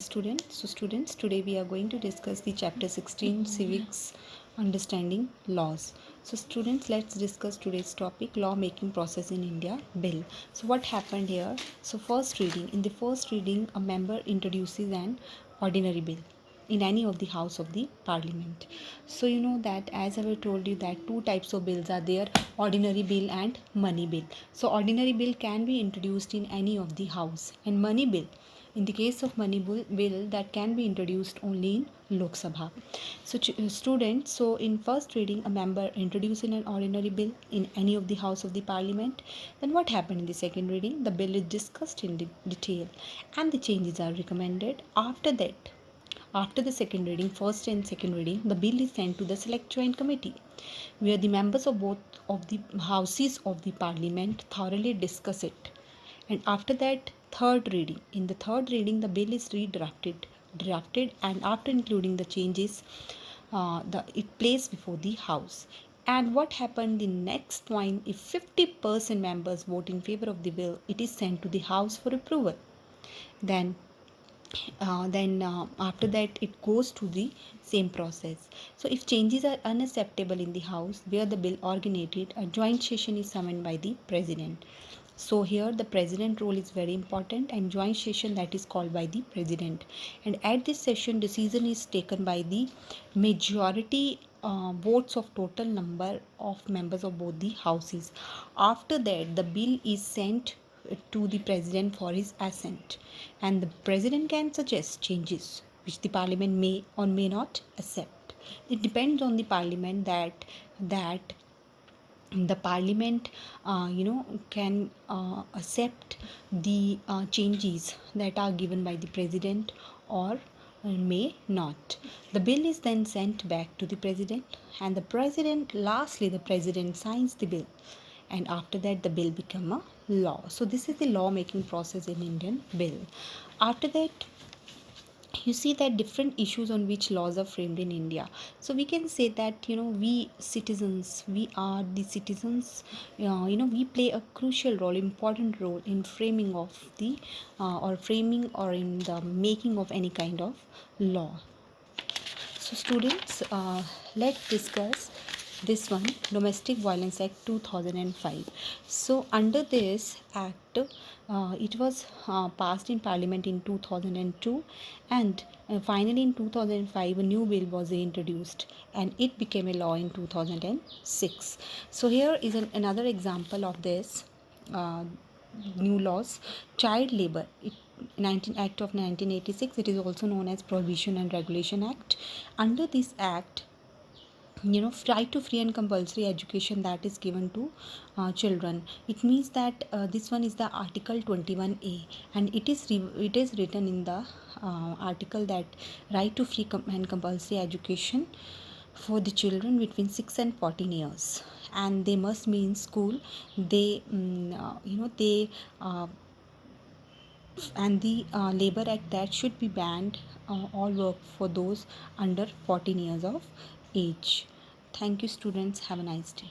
Students, today we are going to discuss the chapter 16 civics understanding laws. So students, let's discuss today's topic, law making process in India bill. So what happened here? So first reading, in the first reading a member introduces an ordinary bill in any of the house of the parliament. So you know that, as I have told you, that two types of bills are there: ordinary bill and money bill. So ordinary bill can be introduced in any of the house, and money bill, in the case of money bill, that can be introduced only in Lok Sabha. So students, so in first reading a member introducing an ordinary bill in any of the house of the parliament. Then what happened in the second reading? The bill is discussed in detail and the changes are recommended. After that, after the second reading, first and second reading, the bill is sent to the select joint committee, where the members of both of the houses of the parliament thoroughly discuss it. And after that, third reading. In the third reading, the bill is drafted, and after including the changes, it placed before the house. And what happened the next point? If 50% members vote in favor of the bill, it is sent to the house for approval. Then after that it goes to the same process. So if changes are unacceptable in the house where the bill originated, a joint session is summoned by the president. So here the president role is very important, and joint session that is called by the president, and at this session decision is taken by the majority votes of total number of members of both the houses. After that, the bill is sent to the president for his assent, and the president can suggest changes which the parliament may or may not accept. It depends on the parliament that the parliament can accept the changes that are given by the president, or may not. The bill is then sent back to the president, and the president signs the bill, and after that the bill become a law. So this is the law making process in Indian bill. After that, you see that different issues on which laws are framed in India. So we can say that, we are the citizens. We play a crucial role, important role in framing of the or framing or in the making of any kind of law. So students, let's discuss this one, Domestic Violence Act 2005. So under this act, it was passed in Parliament in 2002, and finally in 2005 a new bill was introduced, and it became a law in 2006. So here is another example of this new laws. Child labor, 19 Act of 1986, it is also known as Prohibition and Regulation Act. Under this act, right to free and compulsory education that is given to children. It means that this one is the article 21A, and it is written in the article that right to free and compulsory education for the children between 6 and 14 years, and they must be in school. They they and the labor act that should be banned all work for those under 14 years of age. Thank you students, have a nice day.